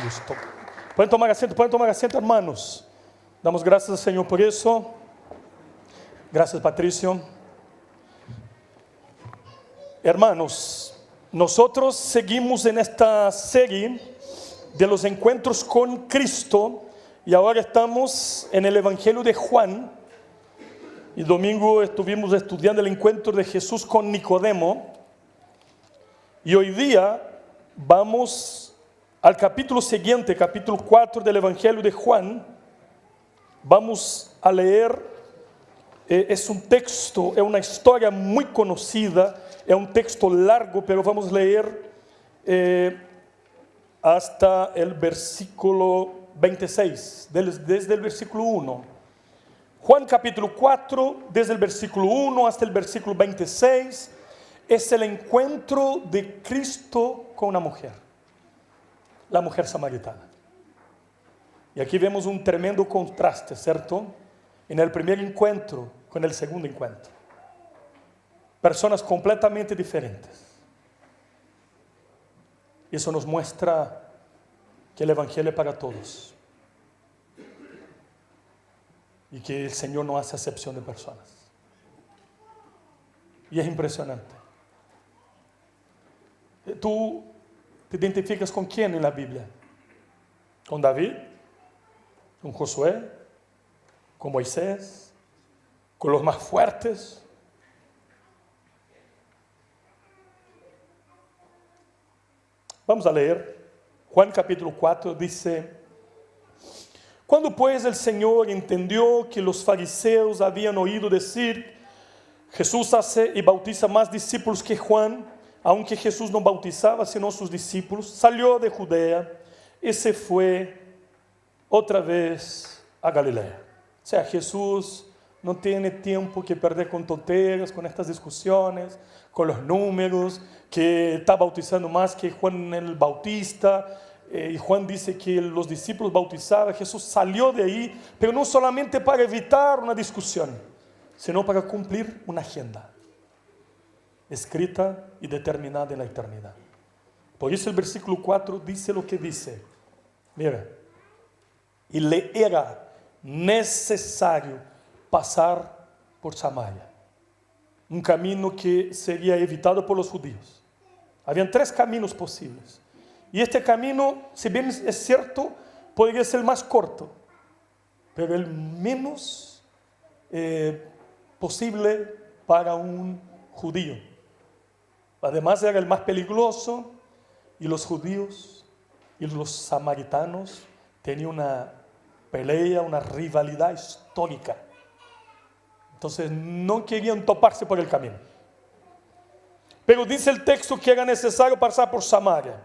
Listo. Pueden tomar asiento, hermanos. Damos gracias al Señor por eso. Gracias, Patricio. Hermanos, nosotros seguimos en esta serie de los encuentros con Cristo y ahora estamos en el Evangelio de Juan. El domingo estuvimos estudiando el encuentro de Jesús con Nicodemo y hoy día vamos al capítulo siguiente, capítulo 4 del Evangelio de Juan. Vamos a leer, es un texto, es una historia muy conocida, es un texto largo, pero vamos a leer hasta el versículo 26, desde el versículo 1. Juan capítulo 4, desde el versículo 1 hasta el versículo 26, es el encuentro de Cristo con una mujer, la mujer samaritana. Y aquí vemos un tremendo contraste, ¿cierto? En el primer encuentro con el segundo encuentro. Personas completamente diferentes. Eso nos muestra que el Evangelio es para todos. Y que el Señor no hace acepción de personas. Y es impresionante. ¿Tú te identificas con quién en la Biblia? ¿Con David? ¿Con Josué? ¿Con Moisés? ¿Con los más fuertes? Vamos a leer. Juan capítulo 4 dice: Cuando pues el Señor entendió que los fariseos habían oído decir, Jesús hace y bautiza más discípulos que Juan, aunque Jesús no bautizaba sino sus discípulos, salió de Judea y se fue otra vez a Galilea. O sea, Jesús no tiene tiempo que perder con tonteras, con estas discusiones, con los números, que está bautizando más que Juan el Bautista. Y Juan dice que los discípulos bautizaban. Jesús salió de ahí, pero no solamente para evitar una discusión, sino para cumplir una agenda escrita y determinada en la eternidad. Por eso el versículo 4 dice lo que dice. Mira, y le era necesario pasar por Samaria, un camino que sería evitado por los judíos. Habían 3 caminos posibles. Y este camino, si bien es cierto, podría ser el más corto, pero el menos posible para un judío. Además era el más peligroso, y los judíos y los samaritanos tenían una pelea, una rivalidad histórica. Entonces no querían toparse por el camino. Pero dice el texto que era necesario pasar por Samaria.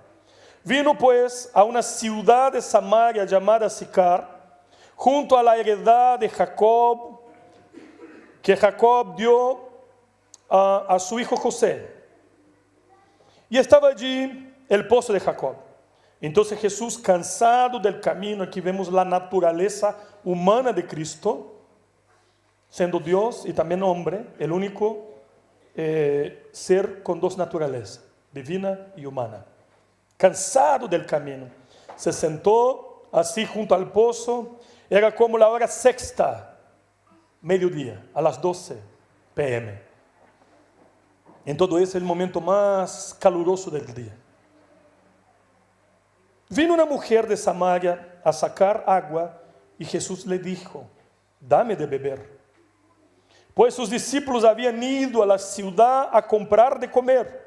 Vino pues a una ciudad de Samaria llamada Sicar, junto a la heredad de Jacob, que Jacob dio a su hijo José. Y estaba allí el pozo de Jacob. Entonces Jesús, cansado del camino, aquí vemos la naturaleza humana de Cristo, siendo Dios y también hombre, el único ser con 2 naturalezas, divina y humana. Cansado del camino, se sentó así junto al pozo. Era como la hora sexta, mediodía, a las 12 p.m. En todo ese el momento más caluroso del día. Vino una mujer de Samaria a sacar agua y Jesús le dijo: dame de beber. Pues sus discípulos habían ido a la ciudad a comprar de comer.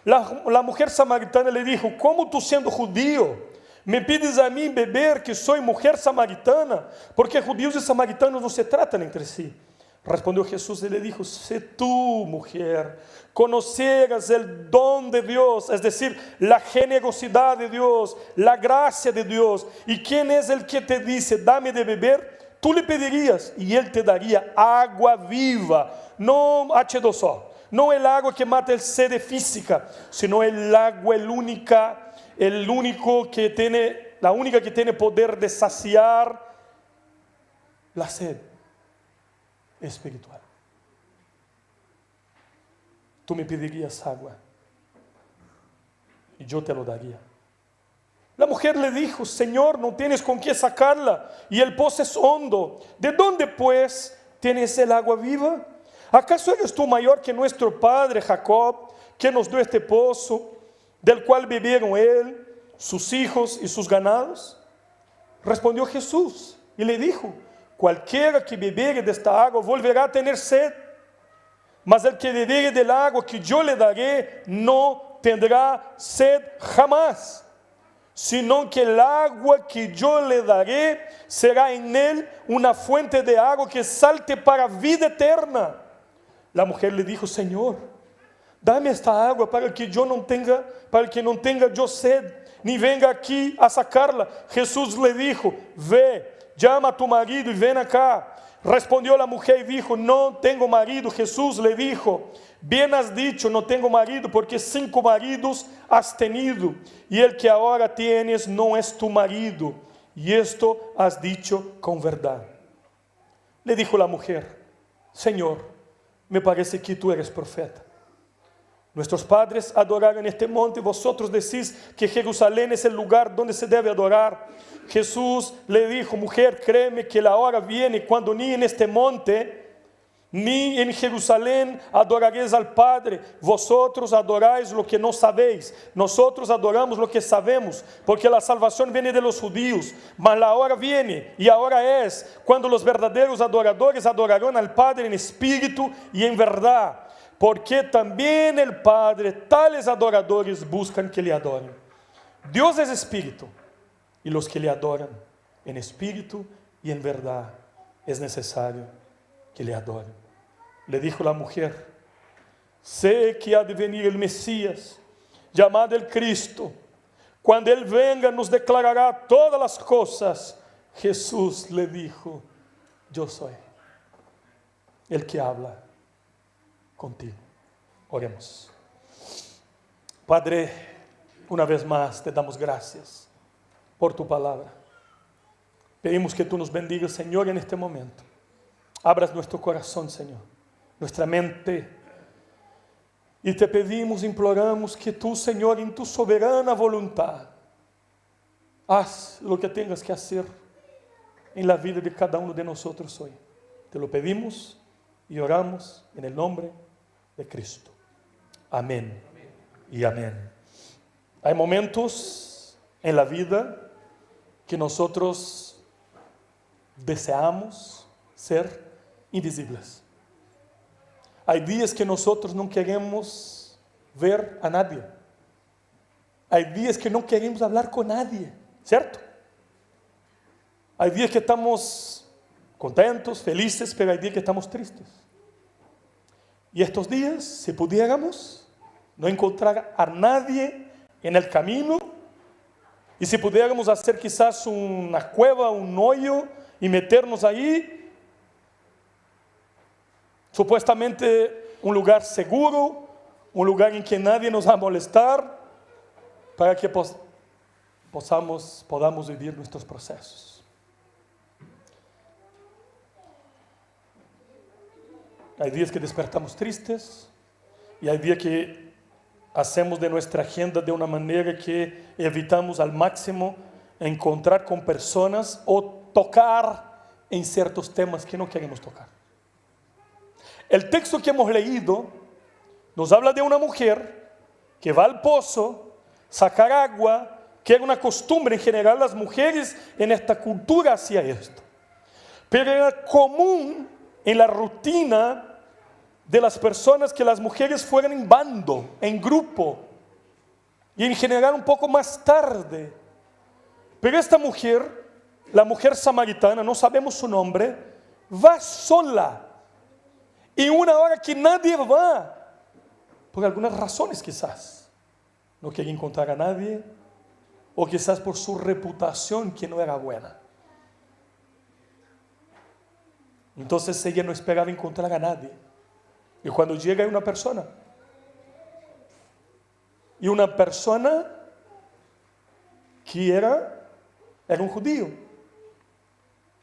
La mujer samaritana le dijo: ¿cómo tú, siendo judío, me pides a mí beber, que soy mujer samaritana? Porque judíos y samaritanos no se tratan entre sí. Respondió Jesús y le dijo: si tú, mujer, conocieras el don de Dios, es decir, la generosidad de Dios, la gracia de Dios, y quién es el que te dice dame de beber, tú le pedirías y él te daría agua viva, no H2O, no el agua que mata el sed física, sino el agua, la única que tiene poder de saciar la sed espiritual. Tú me pedirías agua y yo te lo daría. mujer le dijo: Señor, no tienes con qué sacarla, y el pozo es hondo. ¿De dónde pues tienes el agua viva? ¿Acaso eres tú mayor que nuestro padre Jacob, que nos dio este pozo, del cual bebieron él, sus hijos y sus ganados? Respondió Jesús y le dijo: cualquiera que bebiere de esta agua volverá a tener sed, mas el que bebiere del agua que yo le daré no tendrá sed jamás, sino que el agua que yo le daré será en él una fuente de agua que salte para vida eterna. La mujer le dijo: Señor, dame esta agua para que no tenga yo sed, ni venga aquí a sacarla. Jesús le dijo: ve, llama a tu marido y ven acá. Respondió la mujer y dijo: no tengo marido. Jesús le dijo: bien has dicho, no tengo marido, porque 5 maridos has tenido, y el que ahora tienes no es tu marido, y esto has dicho con verdad. Le dijo la mujer: Señor, me parece que tú eres profeta. Nuestros padres adoraron en este monte, vosotros decís que Jerusalén es el lugar donde se debe adorar. Jesús le dijo: mujer, créeme que la hora viene cuando ni en este monte ni en Jerusalén adoraréis al Padre. Vosotros adoráis lo que no sabéis, nosotros adoramos lo que sabemos, porque la salvación viene de los judíos. Mas la hora viene, y ahora es, cuando los verdaderos adoradores adorarán al Padre en espíritu y en verdad, porque también el Padre tales adoradores buscan que le adoren. Dios es espíritu, y los que le adoran en espíritu y en verdad es necesario que le adoren. Le dijo la mujer: sé que ha de venir el Mesías, llamado el Cristo. Cuando Él venga nos declarará todas las cosas. Jesús le dijo: yo soy el que habla contigo. Oremos. Padre, una vez más te damos gracias por tu palabra. Pedimos que tú nos bendigas, Señor, en este momento. Abras nuestro corazón, Señor, nuestra mente, y te pedimos, imploramos que tú, Señor, en tu soberana voluntad, haz lo que tengas que hacer en la vida de cada uno de nosotros hoy. Te lo pedimos y oramos en el nombre de Cristo. Amén y amén. Hay momentos en la vida que nosotros deseamos ser invisibles. Hay días que nosotros no queremos ver a nadie. Hay días que no queremos hablar con nadie, ¿cierto? Hay días que estamos contentos, felices, pero hay días que estamos tristes. Y estos días, si pudiéramos no encontrar a nadie en el camino, y si pudiéramos hacer quizás una cueva, un hoyo, y meternos ahí, supuestamente un lugar seguro, un lugar en que nadie nos va a molestar, para que podamos vivir nuestros procesos. Hay días que despertamos tristes, y hay días que hacemos de nuestra agenda de una manera que evitamos al máximo encontrar con personas o tocar en ciertos temas que no queremos tocar. El texto que hemos leído nos habla de una mujer que va al pozo, sacar agua, que era una costumbre en general. Las mujeres en esta cultura hacían esto, pero era común en la rutina de las personas que las mujeres fueran en bando, en grupo, y en general un poco más tarde. Pero esta mujer, la mujer samaritana, no sabemos su nombre, va sola, en una hora que nadie va, por algunas razones quizás. No quería encontrar a nadie, o quizás por su reputación que no era buena. Entonces ella no esperaba encontrar a nadie. Y cuando llega hay una persona, que era un judío.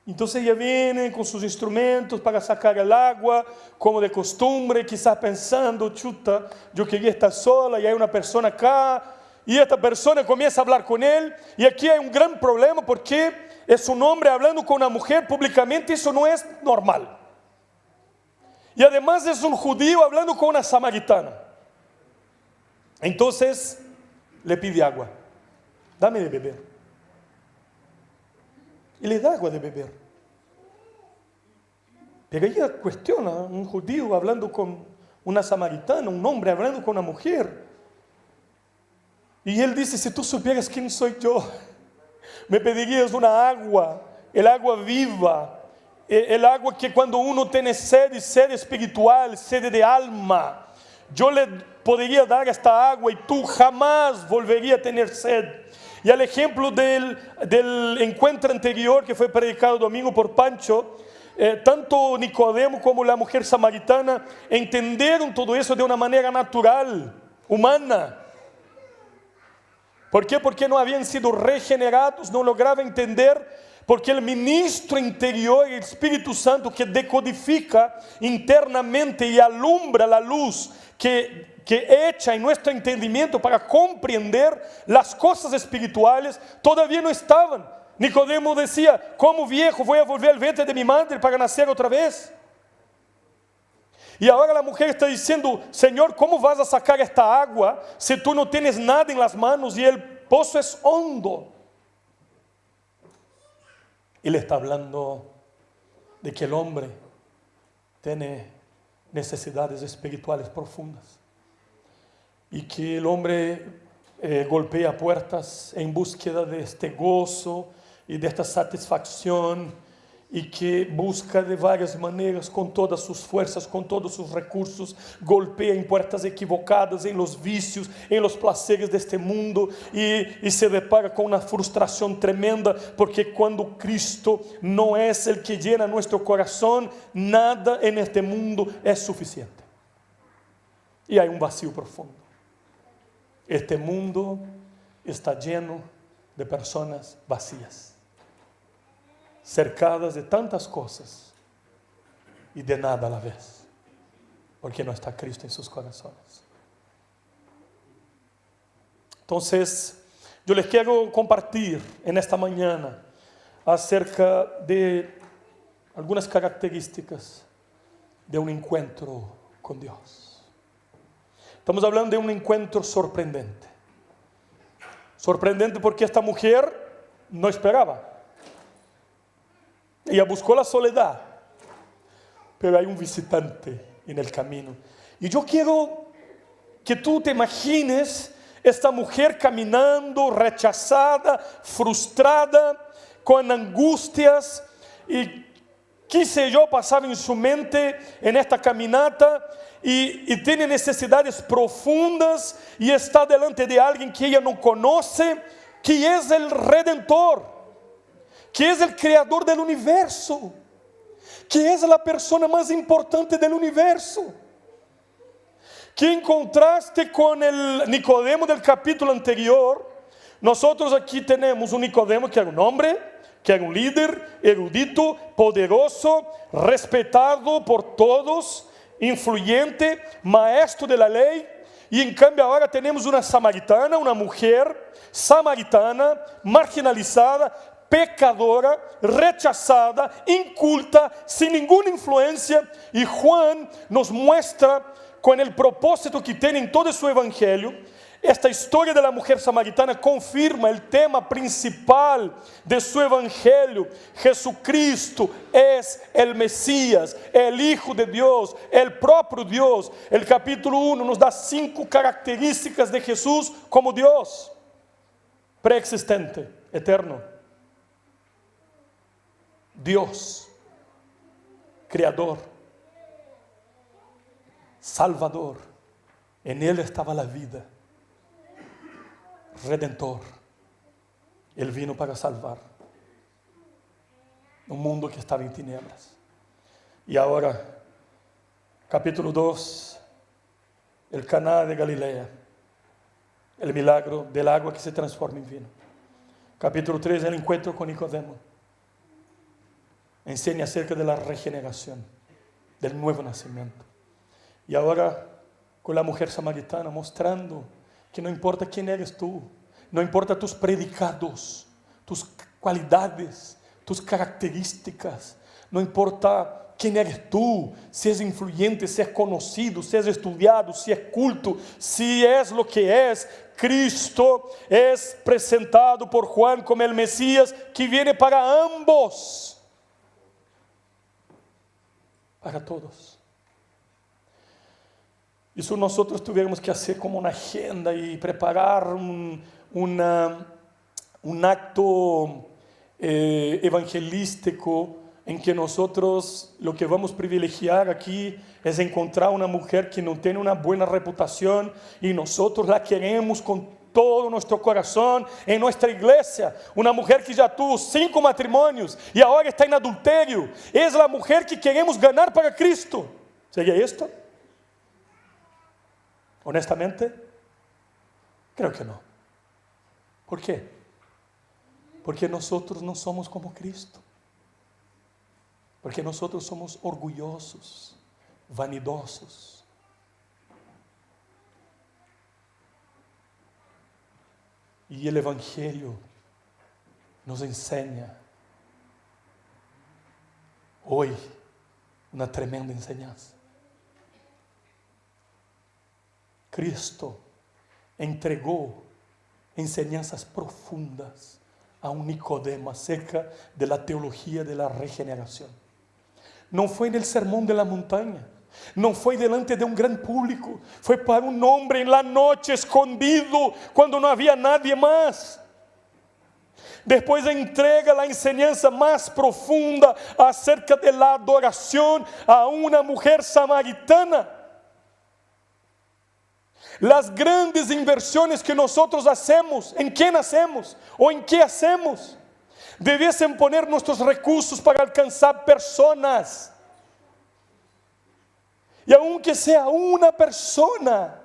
Entonces ella viene con sus instrumentos para sacar el agua, como de costumbre, quizás pensando: chuta, yo quería estar sola y hay una persona acá. y esta persona comienza a hablar con él, y aquí hay un gran problema porque es un hombre hablando con una mujer públicamente, eso no es normal. Y además es un judío hablando con una samaritana. Entonces le pide agua, dame de beber. Y le da agua de beber. Pero ella cuestiona, un judío hablando con una samaritana, un hombre hablando con una mujer. Y él dice, si tú supieras quién soy yo, me pedirías una agua, el agua viva, el agua que cuando uno tiene sed espiritual, sed de alma, yo le podría dar esta agua y tú jamás volverías a tener sed. Y al ejemplo del encuentro anterior que fue predicado domingo por Pancho, tanto Nicodemo como la mujer samaritana entendieron todo eso de una manera natural, humana. ¿Por qué? Porque no habían sido regenerados, no lograban entender, porque el ministro interior, el Espíritu Santo que decodifica internamente y alumbra la luz que echa en nuestro entendimiento para comprender las cosas espirituales, todavía no estaban. Nicodemo decía, como viejo voy a volver al vientre de mi madre para nacer otra vez. Y ahora la mujer está diciendo, Señor, ¿cómo vas a sacar esta agua si tú no tienes nada en las manos y el pozo es hondo? Y le está hablando de que el hombre tiene necesidades espirituales profundas y que el hombre golpea puertas en búsqueda de este gozo y de esta satisfacción, y que busca de varias maneras, con todas sus fuerzas, con todos sus recursos, golpea en puertas equivocadas, en los vicios, en los placeres de este mundo, y se depara con una frustración tremenda, porque cuando Cristo no es el que llena nuestro corazón, nada en este mundo es suficiente. Y hay un vacío profundo. Este mundo está lleno de personas vacías, cercadas de tantas cosas y de nada a la vez, porque no está Cristo en sus corazones. Entonces, yo les quiero compartir en esta mañana acerca de algunas características de un encuentro con Dios. Estamos hablando de un encuentro sorprendente. Sorprendente porque esta mujer no esperaba. Ella buscó la soledad, pero hay un visitante en el camino. Y yo quiero que tú te imagines esta mujer caminando, rechazada, frustrada, con angustias, y qué sé yo pasaba en su mente en esta caminata, y tiene necesidades profundas, y está delante de alguien que ella no conoce, que es el Redentor, que es el creador del universo, que es la persona más importante del universo, que en contraste con el Nicodemo del capítulo anterior, nosotros aquí tenemos un Nicodemo que era un hombre, que era un líder, erudito, poderoso, respetado por todos, influyente, maestro de la ley, y en cambio ahora tenemos una samaritana, una mujer samaritana, marginalizada, pecadora, rechazada, inculta, sin ninguna influencia, y Juan nos muestra con el propósito que tiene en todo su evangelio. Esta historia de la mujer samaritana confirma el tema principal de su evangelio. Jesucristo es el Mesías, el Hijo de Dios, el propio Dios. El capítulo 1 nos da 5 características de Jesús como Dios: preexistente, eterno; Dios, creador; Salvador, en Él estaba la vida; Redentor, Él vino para salvar un mundo que estaba en tinieblas. Y ahora, capítulo 2, el Caná de Galilea, el milagro del agua que se transforma en vino. Capítulo 3, el encuentro con Nicodemo. Enseña acerca de la regeneración, del nuevo nacimiento. Y ahora con la mujer samaritana, mostrando que no importa quién eres tú, no importa tus predicados, tus cualidades, tus características, no importa quién eres tú, si es influyente, si es conocido, si es estudiado, si es culto, si es lo que es. Cristo es presentado por Juan como el Mesías que viene para ambos, para todos. Eso nosotros tuviéramos que hacer como una agenda y preparar un acto evangelístico en que nosotros lo que vamos a privilegiar aquí es encontrar una mujer que no tiene una buena reputación y nosotros la queremos con todo nuestro corazón en nuestra iglesia. Una mujer que ya tuvo 5 matrimonios y ahora está en adulterio. Es la mujer que queremos ganar para Cristo. ¿Sería esto? Honestamente, creo que no. ¿Por qué? Porque nosotros no somos como Cristo. Porque nosotros somos orgullosos, vanidosos. Y el Evangelio nos enseña hoy una tremenda enseñanza. Cristo entregó enseñanzas profundas a un Nicodemo acerca de la teología de la regeneración. No fue en el sermón de la montaña, no fue delante de un gran público, fue para un hombre en la noche escondido cuando no había nadie más. Después entrega la enseñanza más profunda acerca de la adoración a una mujer samaritana. Las grandes inversiones que nosotros hacemos, ¿en quién hacemos o en qué hacemos? Debiesen poner nuestros recursos para alcanzar personas. Y aunque sea una persona,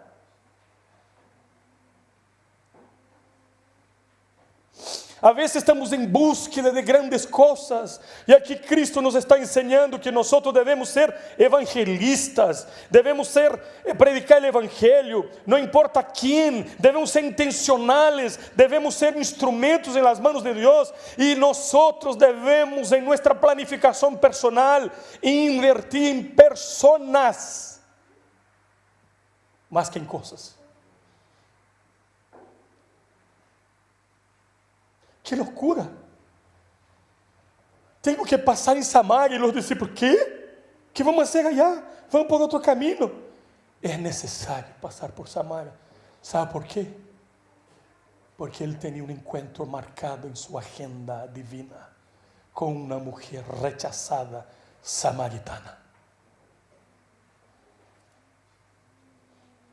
a veces estamos en búsqueda de grandes cosas. Y aquí Cristo nos está enseñando que nosotros debemos ser evangelistas. Debemos predicar el evangelio. No importa quién. Debemos ser intencionales. Debemos ser instrumentos en las manos de Dios. Y nosotros debemos en nuestra planificación personal invertir en personas más que en cosas. ¡Qué locura! Tengo que pasar en Samaria. Y los discípulos, ¿qué? ¿Qué vamos a hacer allá? Vamos por otro camino. Es necesario pasar por Samaria. ¿Sabe por qué? Porque él tenía un encuentro marcado en su agenda divina con una mujer rechazada samaritana.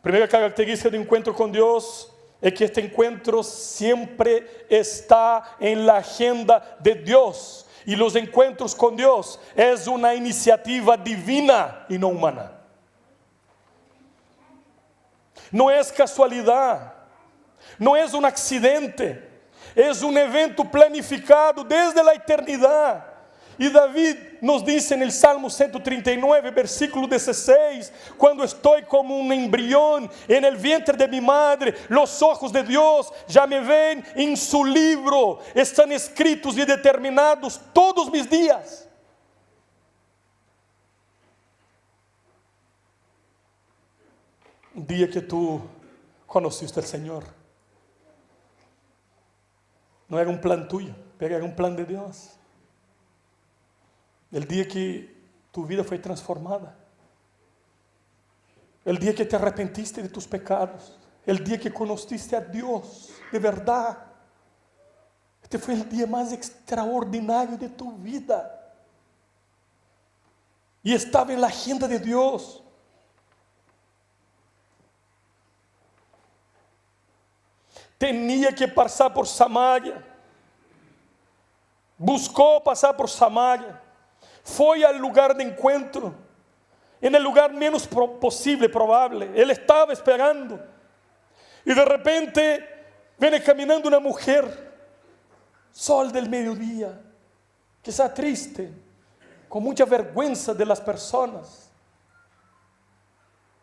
Primera característica de encuentro con Dios es que este encuentro siempre está en la agenda de Dios. Y los encuentros con Dios es una iniciativa divina y no humana. No es casualidad, no es un accidente, es un evento planificado desde la eternidad. Y David nos dice en el Salmo 139, versículo 16, cuando estoy como un embrión en el vientre de mi madre, los ojos de Dios ya me ven en su libro, están escritos y determinados todos mis días. Un día que tú conociste al Señor, no era un plan tuyo, pero era un plan de Dios. El día que tu vida fue transformada, el día que te arrepentiste de tus pecados, el día que conociste a Dios de verdad, este fue el día más extraordinario de tu vida y estaba en la agenda de Dios. Tenía que pasar por Samaria, buscó pasar por Samaria. Fue al lugar de encuentro, en el lugar menos posible, probable. Él estaba esperando. Y de repente viene caminando una mujer, sol del mediodía, que está triste, con mucha vergüenza de las personas.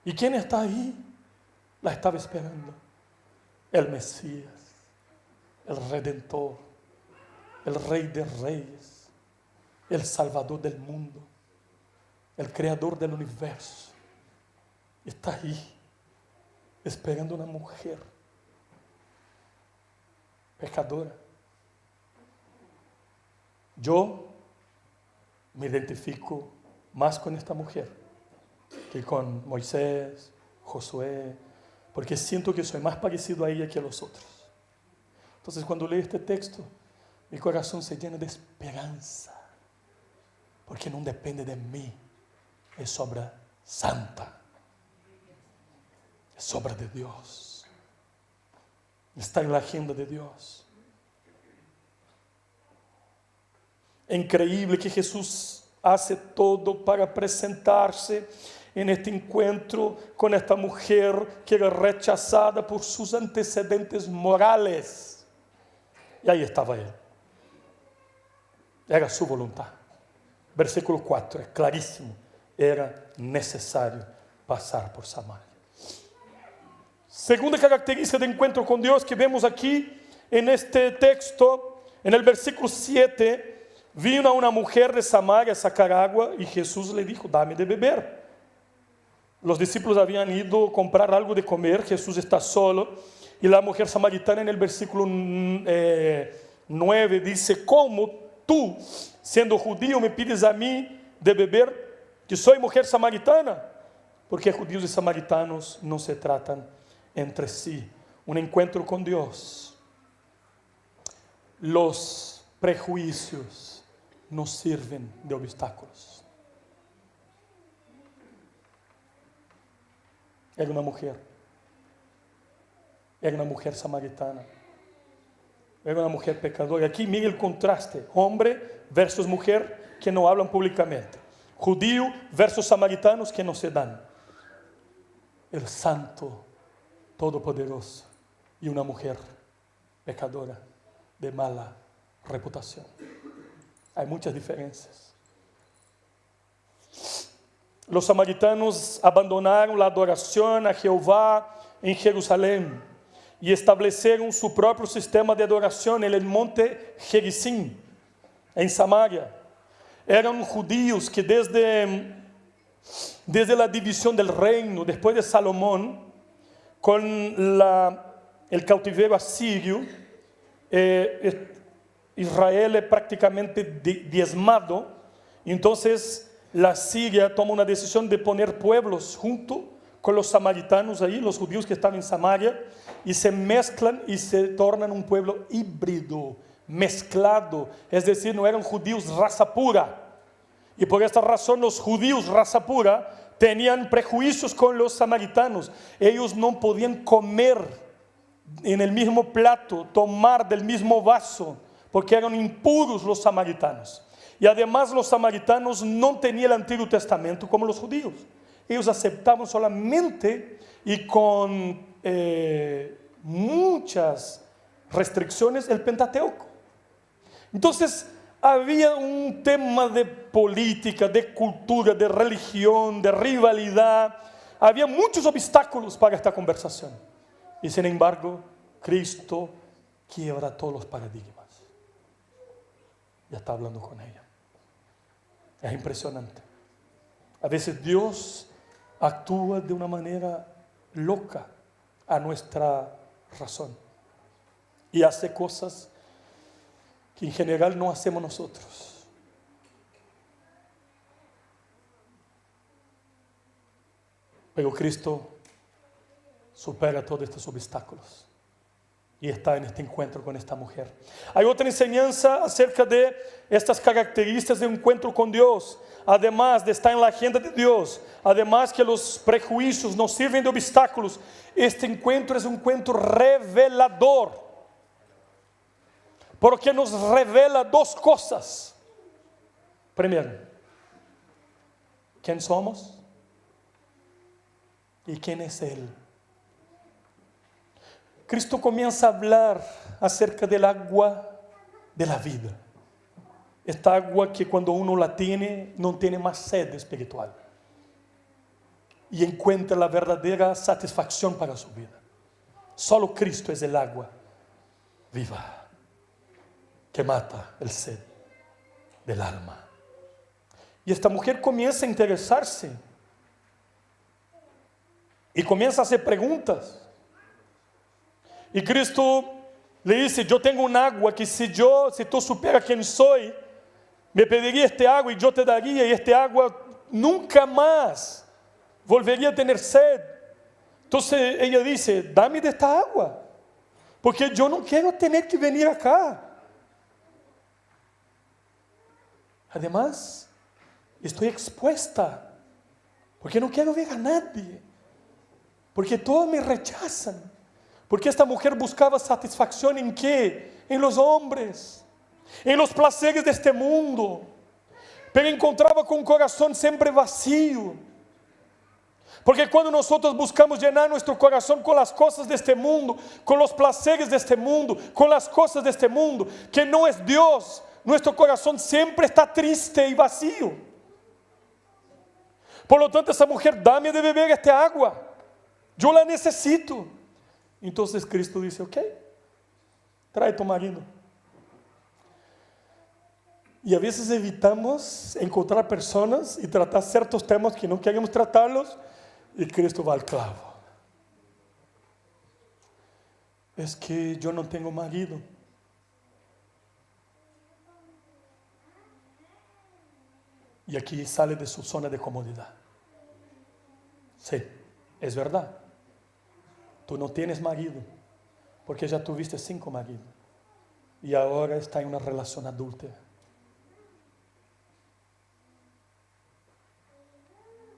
¿Y quién está ahí? La estaba esperando. el Mesías, el Redentor, el Rey de Reyes, el Salvador del mundo, el Creador del universo, está ahí, esperando una mujer pecadora. Yo me identifico más con esta mujer que con Moisés, Josué, porque siento que soy más parecido a ella que a los otros. Entonces, cuando leo este texto, mi corazón se llena de esperanza, porque no depende de mí, es obra santa, es obra de Dios, está en la agenda de Dios. Es increíble que Jesús hace todo para presentarse en este encuentro con esta mujer que era rechazada por sus antecedentes morales. Y ahí estaba él. Era su voluntad. Versículo 4, es clarísimo. Era necesario pasar por Samaria. Segunda característica de encuentro con Dios que vemos aquí en este texto, en el versículo 7, vino una mujer de Samaria a sacar agua y Jesús le dijo, dame de beber. Los discípulos habían ido a comprar algo de comer, Jesús está solo, y la mujer samaritana en el versículo 9 dice, ¿cómo tú, siendo judío, me pides a mí de beber, que soy mujer samaritana? Porque judíos y samaritanos no se tratan entre sí. Un encuentro con Dios. Los prejuicios nos sirven de obstáculos. Era una mujer samaritana, era una mujer pecadora. Aquí mira el contraste, hombre versus mujer que no hablan públicamente, judío versus samaritanos que no se dan, el santo todopoderoso y una mujer pecadora de mala reputación. Hay muchas diferencias. Los samaritanos abandonaron la adoración a Jehová en Jerusalén y establecieron su propio sistema de adoración en el monte Gerizim, en Samaria. Eran judíos que desde la división del reino, después de Salomón, con el cautiverio asirio, Israel es prácticamente diezmado. Entonces la Siria toma una decisión de poner pueblos junto con los samaritanos ahí, los judíos que estaban en Samaria, y se mezclan y se tornan un pueblo híbrido, mezclado, es decir, no eran judíos raza pura. Y por esta razón los judíos raza pura tenían prejuicios con los samaritanos. Ellos no podían comer en el mismo plato, tomar del mismo vaso, porque eran impuros los samaritanos. Y además los samaritanos no tenían el Antiguo Testamento como los judíos. Ellos aceptaban solamente y con muchas restricciones el Pentateuco. Entonces había un tema de política, de cultura, de religión, de rivalidad. Había muchos obstáculos para esta conversación. Y sin embargo, Cristo quiebra todos los paradigmas. Ya está hablando con ella. Es impresionante. A veces Dios actúa de una manera loca a nuestra razón y hace cosas que en general no hacemos nosotros. Pero Cristo supera todos estos obstáculos y está en este encuentro con esta mujer. Hay otra enseñanza acerca de estas características de un encuentro con Dios. Además de estar en la agenda de Dios, además que los prejuicios nos sirven de obstáculos, este encuentro es un encuentro revelador, porque nos revela dos cosas. Primero, ¿quién somos? ¿Y quién es Él? Cristo comienza a hablar acerca del agua de la vida. Esta agua que cuando uno la tiene, no tiene más sed espiritual. Y encuentra la verdadera satisfacción para su vida. Solo Cristo es el agua viva que mata el sed del alma. Y esta mujer comienza a interesarse y comienza a hacer preguntas. Y Cristo le dice: yo tengo un agua que si tú supieras quién soy, me pediría este agua y yo te daría, y este agua nunca más volvería a tener sed. Entonces ella dice: dame de esta agua, porque yo no quiero tener que venir acá. Además, estoy expuesta, porque no quiero ver a nadie, porque todos me rechazan, porque esta mujer buscaba satisfacción ¿en qué? En los hombres, en los placeres de este mundo, pero encontraba con un corazón siempre vacío. Porque cuando nosotros buscamos llenar nuestro corazón con las cosas de este mundo, con los placeres de este mundo, con las cosas de este mundo, que no es Dios, nuestro corazón siempre está triste y vacío. Por lo tanto, esa mujer: dame de beber esta agua, yo la necesito. Entonces Cristo dice: ok, trae tu marido. Y a veces evitamos encontrar personas y tratar ciertos temas que no queremos tratarlos, y Cristo va al clavo. Es que yo no tengo marido. Y aquí sale de su zona de comodidad. Sí, es verdad. Tú no tienes marido, porque ya tuviste 5 maridos. Y ahora está en una relación adúltera.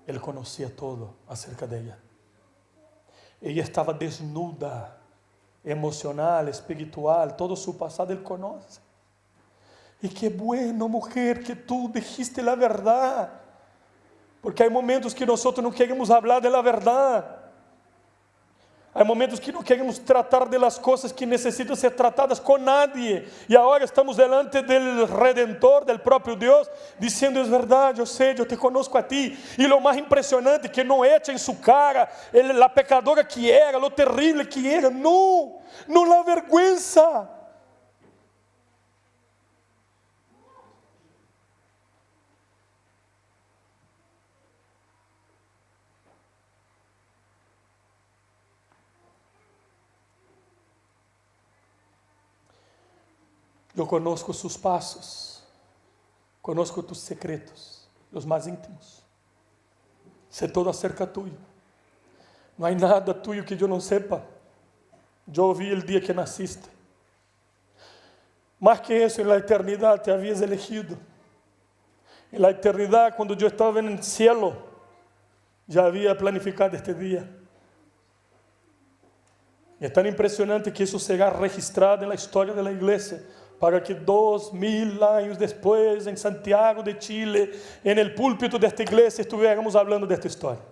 Él conocía todo acerca de ella. Ella estaba desnuda, emocional, espiritual, todo su pasado Él conoce. Y qué bueno, mujer, que tú dijiste la verdad. Porque hay momentos que nosotros no queremos hablar de la verdad. Hay momentos que no queremos tratar de las cosas que necesitan ser tratadas con nadie. Y ahora estamos delante del Redentor, del propio Dios, diciendo: es verdad, yo sé, yo te conozco a ti. Y lo más impresionante, que no echa en su cara la pecadora que era, lo terrible que era. No, no la avergüenza. Yo conozco sus pasos, conozco tus secretos, los más íntimos. Sé todo acerca tuyo. No hay nada tuyo que yo no sepa. Yo vi el día que naciste. Más que eso, en la eternidad te habías elegido. En la eternidad, cuando yo estaba en el cielo, ya había planificado este día. Y es tan impresionante que eso será registrado en la historia de la iglesia, para que 2000 años después, en Santiago de Chile, en el púlpito de esta iglesia, estuviéramos hablando de esta historia.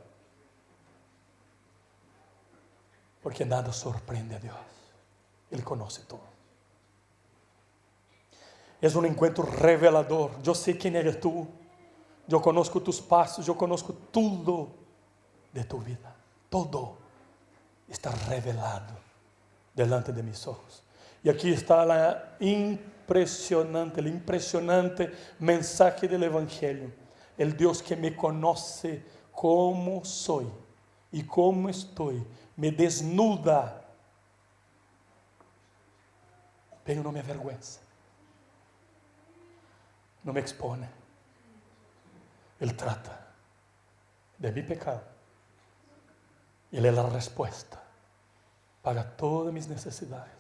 Porque nada sorprende a Dios. Él conoce todo. Es un encuentro revelador. Yo sé quién eres tú. Yo conozco tus pasos. Yo conozco todo de tu vida. Todo está revelado delante de mis ojos. Y aquí está el impresionante mensaje del Evangelio. El Dios que me conoce como soy y como estoy, me desnuda, pero no me avergüenza, no me expone. Él trata de mi pecado. Él es la respuesta para todas mis necesidades.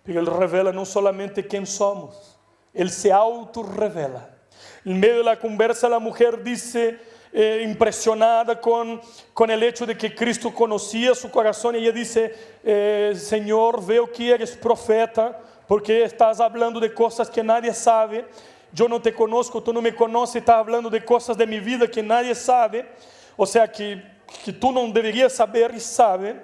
Pero Él revela no solamente quién somos, Él se auto-revela. En medio de la conversa, la mujer dice, impresionada con el hecho de que Cristo conocía su corazón, y ella dice: Señor, veo que eres profeta, porque estás hablando de cosas que nadie sabe. Yo no te conozco, tú no me conoces, estás hablando de cosas de mi vida que nadie sabe. O sea, que tú no deberías saber y sabe.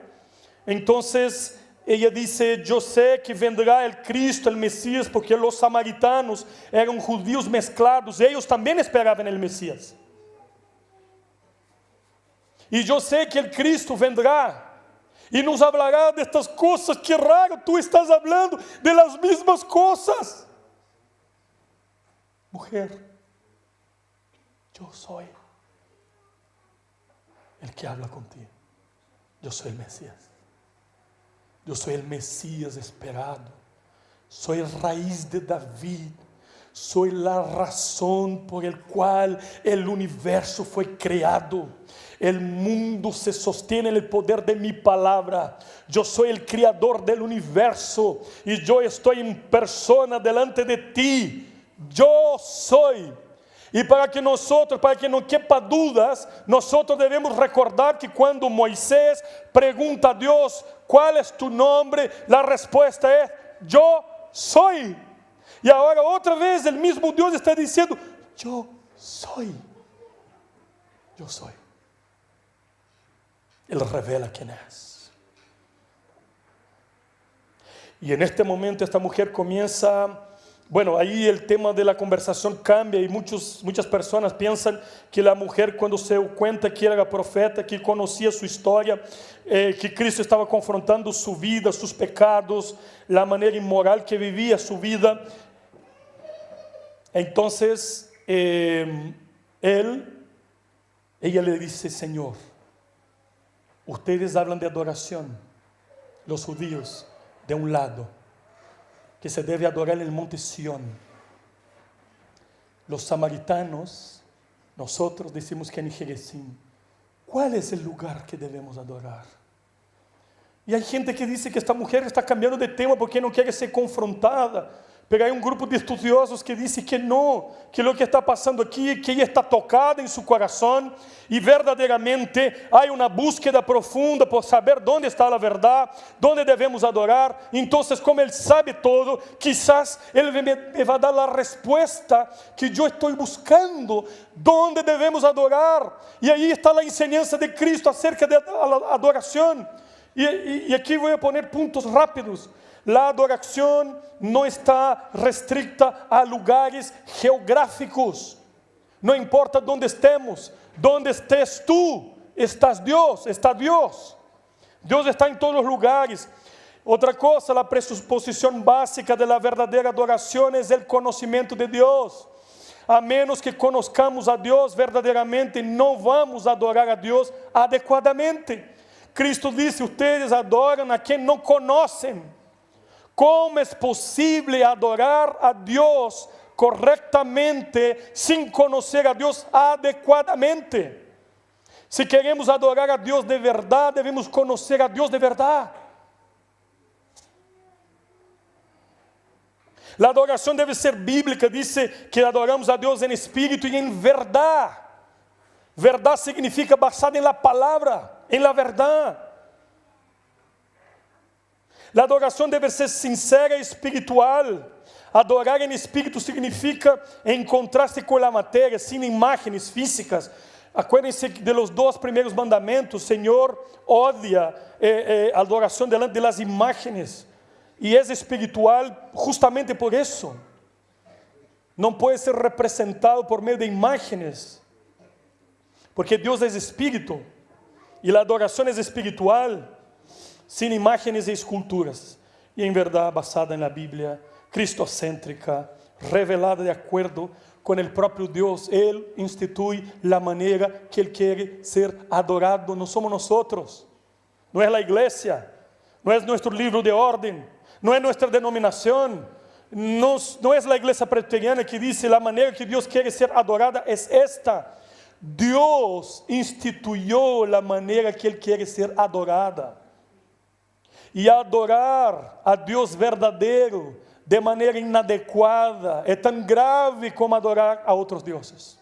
Entonces ella dice: yo sé que vendrá el Cristo, el Mesías, porque los samaritanos eran judíos mezclados. Ellos también esperaban el Mesías. Y yo sé que el Cristo vendrá y nos hablará de estas cosas. Qué raro, tú estás hablando de las mismas cosas. Mujer, yo soy el que habla contigo. Yo soy el Mesías. Yo soy el Mesías esperado. Soy raíz de David. Soy la razón por el cual el universo fue creado. El mundo se sostiene en el poder de mi palabra. Yo soy el creador del universo y yo estoy en persona delante de ti. Yo soy. Y para que no quepa dudas, nosotros debemos recordar que cuando Moisés pregunta a Dios, ¿cuál es tu nombre? La respuesta es, yo soy. Y ahora otra vez el mismo Dios está diciendo, yo soy. Yo soy. Él revela quién es. Y en este momento esta mujer comienza, bueno, ahí el tema de la conversación cambia y muchas personas piensan que la mujer cuando se dio cuenta que era profeta, que conocía su historia, que Cristo estaba confrontando su vida, sus pecados, la manera inmoral que vivía su vida. Entonces, ella le dice, Señor, ustedes hablan de adoración, los judíos, de un lado, que se debe adorar en el monte Sión. Los samaritanos, nosotros decimos que en Jerezim. ¿Cuál es el lugar que debemos adorar? Y hay gente que dice que esta mujer está cambiando de tema porque no quiere ser confrontada. Pero hay un grupo de estudiosos que dice que no, que lo que está pasando aquí es que ella está tocada en su corazón y verdaderamente hay una búsqueda profunda por saber dónde está la verdad, dónde debemos adorar. Entonces, como Él sabe todo, quizás Él me va a dar la respuesta que yo estoy buscando, dónde debemos adorar. Y ahí está la enseñanza de Cristo acerca de la adoración. Y aquí voy a poner puntos rápidos. La adoración no está restricta a lugares geográficos. No importa dónde estemos, dónde estés tú, estás Dios, está Dios. Dios está en todos los lugares. Otra cosa, la presuposición básica de la verdadera adoración es el conocimiento de Dios. A menos que conozcamos a Dios verdaderamente, no vamos a adorar a Dios adecuadamente. Cristo dice, ustedes adoran a quien no conocen. ¿Cómo es posible adorar a Dios correctamente sin conocer a Dios adecuadamente? Si queremos adorar a Dios de verdad, debemos conocer a Dios de verdad. La adoración debe ser bíblica, dice que adoramos a Dios en espíritu y en verdad. Verdad significa basada en la palabra, en la verdad. La adoración debe ser sincera y espiritual. Adorar en espíritu significa encontrarse con la materia, sin imágenes físicas. Acuérdense de los dos primeros mandamientos. Señor odia adoración delante de las imágenes. Y es espiritual justamente por eso. No puede ser representado por medio de imágenes. Porque Dios es espíritu. Y la adoración es espiritual. Sin imágenes e esculturas, y en verdad basada en la Biblia, cristocéntrica, revelada de acuerdo con el propio Dios. Él instituye la manera que Él quiere ser adorado. No somos nosotros, no es la iglesia, no es nuestro libro de orden, no es nuestra denominación, no es la iglesia presbiteriana que dice la manera que Dios quiere ser adorada es esta. Dios instituyó la manera que Él quiere ser adorada. E adorar a Deus verdadeiro de maneira inadequada é tão grave como adorar a outros deuses.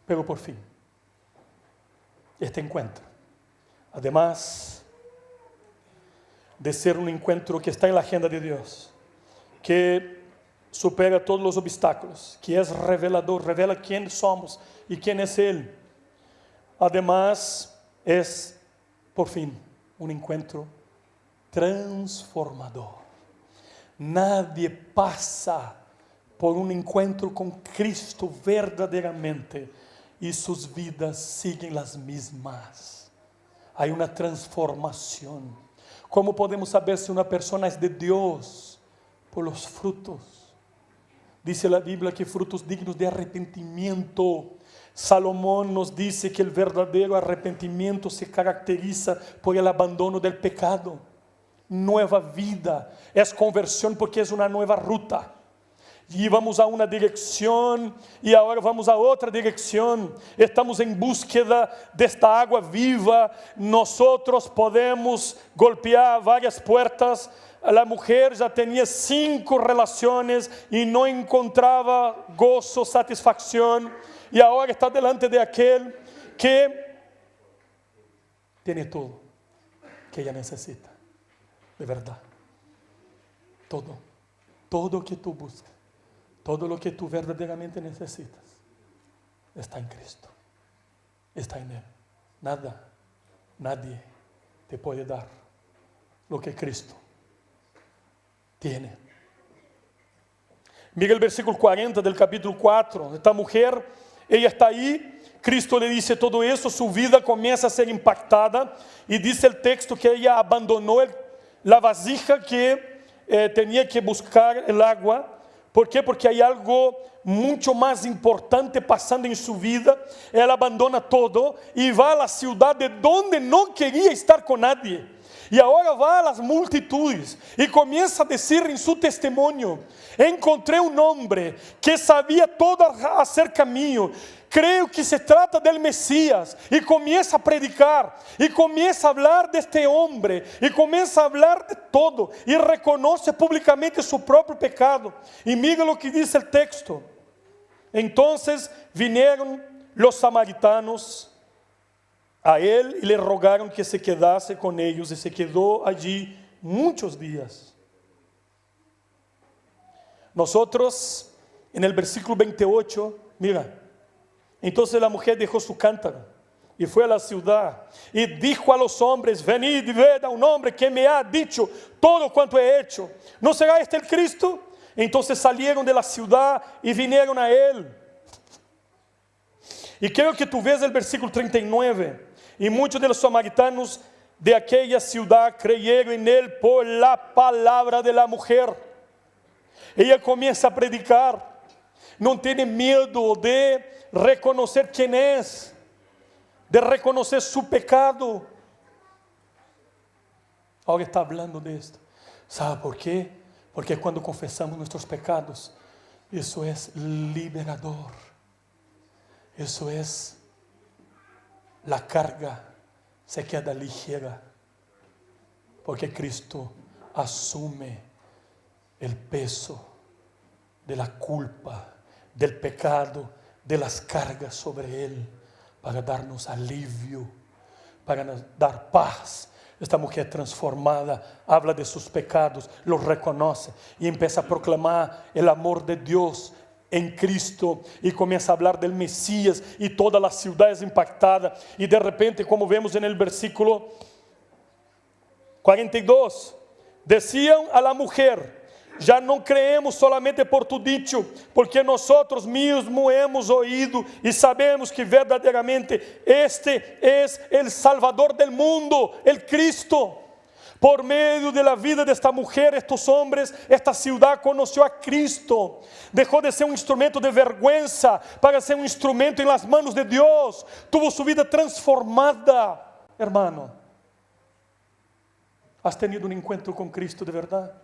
Pero por fim, este encuentro, además de ser um encuentro que está na agenda de Deus, que supera todos os obstáculos, que é revelador, revela quem somos e quem é Ele. Además, es, por fin, un encuentro transformador. Nadie pasa por un encuentro con Cristo verdaderamente y sus vidas siguen las mismas. Hay una transformación. ¿Cómo podemos saber si una persona es de Dios? Por los frutos. Dice la Biblia que frutos dignos de arrepentimiento. Salomón nos dice que el verdadero arrepentimiento se caracteriza por el abandono del pecado. Nueva vida, es conversión porque es una nueva ruta. Y vamos a una dirección y ahora vamos a otra dirección. Estamos en búsqueda de esta agua viva. Nosotros podemos golpear varias puertas. La mujer ya tenía 5 relaciones y no encontraba gozo, satisfacción. Y ahora está delante de aquel que tiene todo que ella necesita. De verdad. Todo lo que tú buscas, todo lo que tú verdaderamente necesitas, está en Cristo. Está en Él. Nadie te puede dar lo que Cristo tiene. Mira el versículo 40 del capítulo 4. Esta mujer, ella está ahí. Cristo le dice todo eso, su vida comienza a ser impactada. Y dice el texto que ella abandonó la vasija que tenía que buscar el agua. ¿Por qué? Porque hay algo mucho más importante pasando en su vida. Ella abandona todo y va a la ciudad de donde no quería estar con nadie. Y ahora va a las multitudes y comienza a decir en su testimonio: encontré un hombre que sabía todo acerca mío. Creo que se trata del Mesías. Y comienza a predicar. Y comienza a hablar de este hombre. Y comienza a hablar de todo. Y reconoce públicamente su propio pecado. Y mira lo que dice el texto. Entonces vinieron los samaritanos a él y le rogaron que se quedase con ellos. Y se quedó allí muchos días. Nosotros, en el versículo 28, mira. Entonces la mujer dejó su cántaro y fue a la ciudad y dijo a los hombres: venid y ved a un hombre que me ha dicho todo cuanto he hecho. ¿No será este el Cristo? Entonces salieron de la ciudad y vinieron a él. Y quiero que tú veas el versículo 39. Y muchos de los samaritanos de aquella ciudad creyeron en él por la palabra de la mujer. Ella comienza a predicar. No tiene miedo de reconocer quién es, de reconocer su pecado. Ahora está hablando de esto. ¿Sabe por qué? Porque cuando confesamos nuestros pecados, eso es liberador. Eso es, la carga se queda ligera. Porque Cristo asume el peso de la culpa, del pecado, de las cargas sobre Él, para darnos alivio, para nos dar paz. Esta mujer transformada habla de sus pecados, los reconoce y empieza a proclamar el amor de Dios en Cristo y comienza a hablar del Mesías y toda la ciudad es impactada. Y de repente, como vemos en el versículo 42, decían a la mujer: ya no creemos solamente por tu dicho, porque nosotros mismos hemos oído y sabemos que verdaderamente este es el Salvador del mundo, el Cristo. Por medio de la vida de esta mujer, estos hombres, esta ciudad conoció a Cristo. Dejó de ser un instrumento de vergüenza para ser un instrumento en las manos de Dios. Tuvo su vida transformada. Hermano, ¿has tenido un encuentro con Cristo de verdad?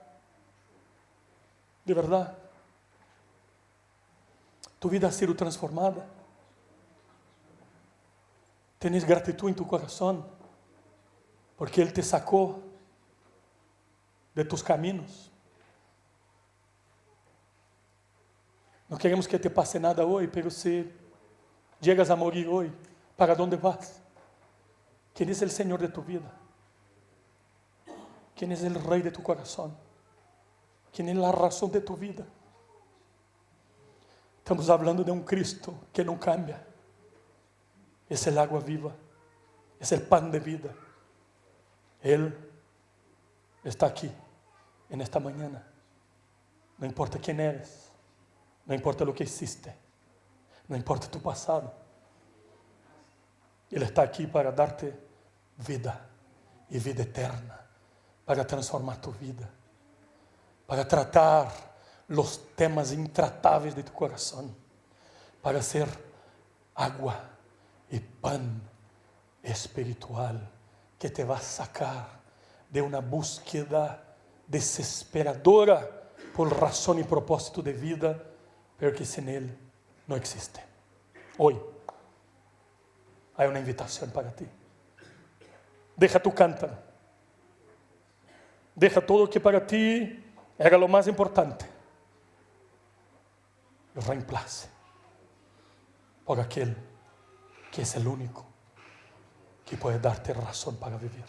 De verdad, tu vida ha sido transformada. Tienes gratitud en tu corazón porque Él te sacó de tus caminos. No queremos que te pase nada hoy, pero si llegas a morir hoy, ¿para dónde vas? ¿Quién es el Señor de tu vida? ¿Quién es el Rey de tu corazón? ¿Quién es la razón de tu vida? Estamos hablando de un Cristo que no cambia. Es el agua viva. Es el pan de vida. Él está aquí en esta mañana. No importa quién eres. No importa lo que hiciste, no importa tu pasado. Él está aquí para darte vida y vida eterna, para transformar tu vida, para tratar los temas intratables de tu corazón, para ser agua y pan espiritual que te va a sacar de una búsqueda desesperadora por razón y propósito de vida, pero que sin Él no existe. Hoy hay una invitación para ti. Deja tu cántaro. Deja todo lo que para ti era lo más importante. Lo reemplace por aquel que es el único que puede darte razón para vivir.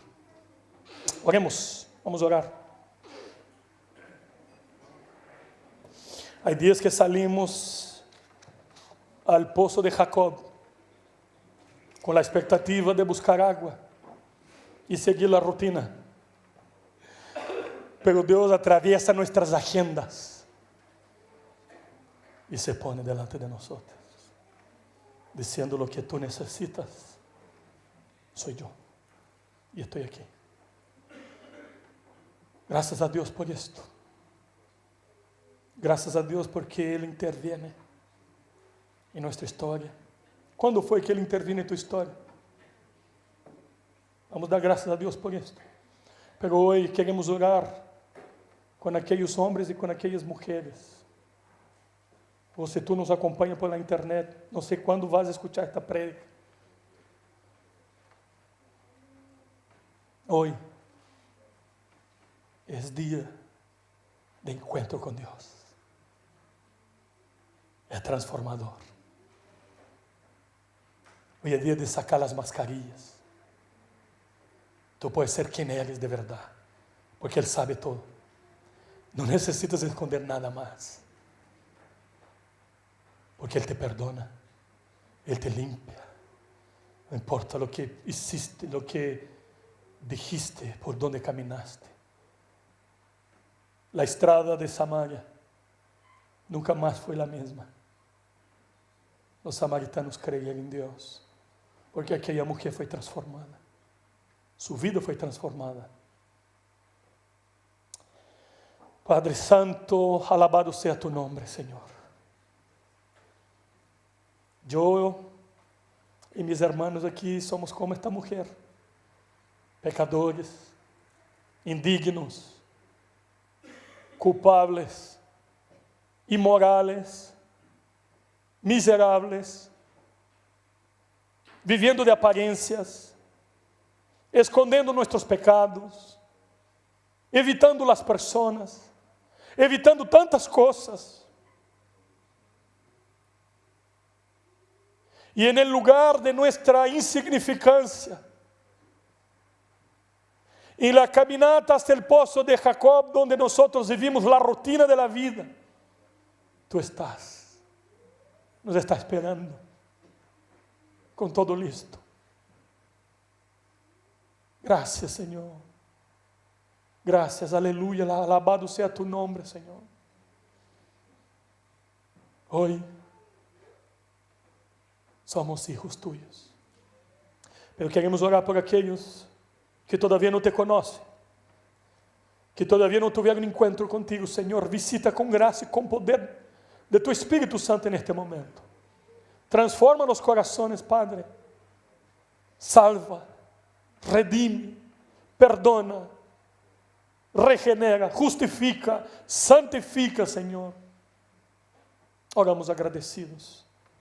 Oremos, vamos a orar. Hay días que salimos al pozo de Jacob con la expectativa de buscar agua y seguir la rutina. Pero Dios atraviesa nuestras agendas y se pone delante de nosotros, diciendo: lo que tú necesitas soy yo y estoy aquí. Gracias a Dios por esto. Gracias a Dios porque Él interviene en nuestra historia. ¿Cuándo fue que Él intervino en tu historia? Vamos a dar gracias a Dios por esto. Pero hoy queremos orar con aquellos hombres y con aquellas mujeres. O si tú nos acompañas por la internet, no sé cuándo vas a escuchar esta prédica. Hoy es día de encuentro con Dios. Es transformador. Hoy es día de sacar las mascarillas. Tú puedes ser quien eres de verdad, porque Él sabe todo. No necesitas esconder nada más, porque Él te perdona, Él te limpia. No importa lo que hiciste, lo que dijiste, por dónde caminaste. La estrada de Samaria nunca más fue la misma. Los samaritanos creían en Dios, porque aquella mujer fue transformada. Su vida fue transformada. Padre Santo, alabado sea tu nombre, Señor. Yo y mis hermanos aquí somos como esta mujer, pecadores, indignos, culpables, inmorales, miserables, viviendo de apariencias, escondendo nuestros pecados, evitando las personas, evitando tantas cosas. Y en el lugar de nuestra insignificancia, en la caminata hasta el pozo de Jacob, donde nosotros vivimos la rutina de la vida, tú estás, nos está esperando, con todo listo. Gracias, Señor. Gracias, aleluya, alabado sea tu nombre, Señor. Hoy somos hijos tuyos, pero queremos orar por aquellos que todavía no te conocen, que todavía no tuvieron encuentro contigo. Señor, visita con gracia y con poder de tu Espíritu Santo en este momento. Transforma los corazones, Padre. Salva, redime, perdona, regenera, justifica, santifica, Señor. Oramos agradecidos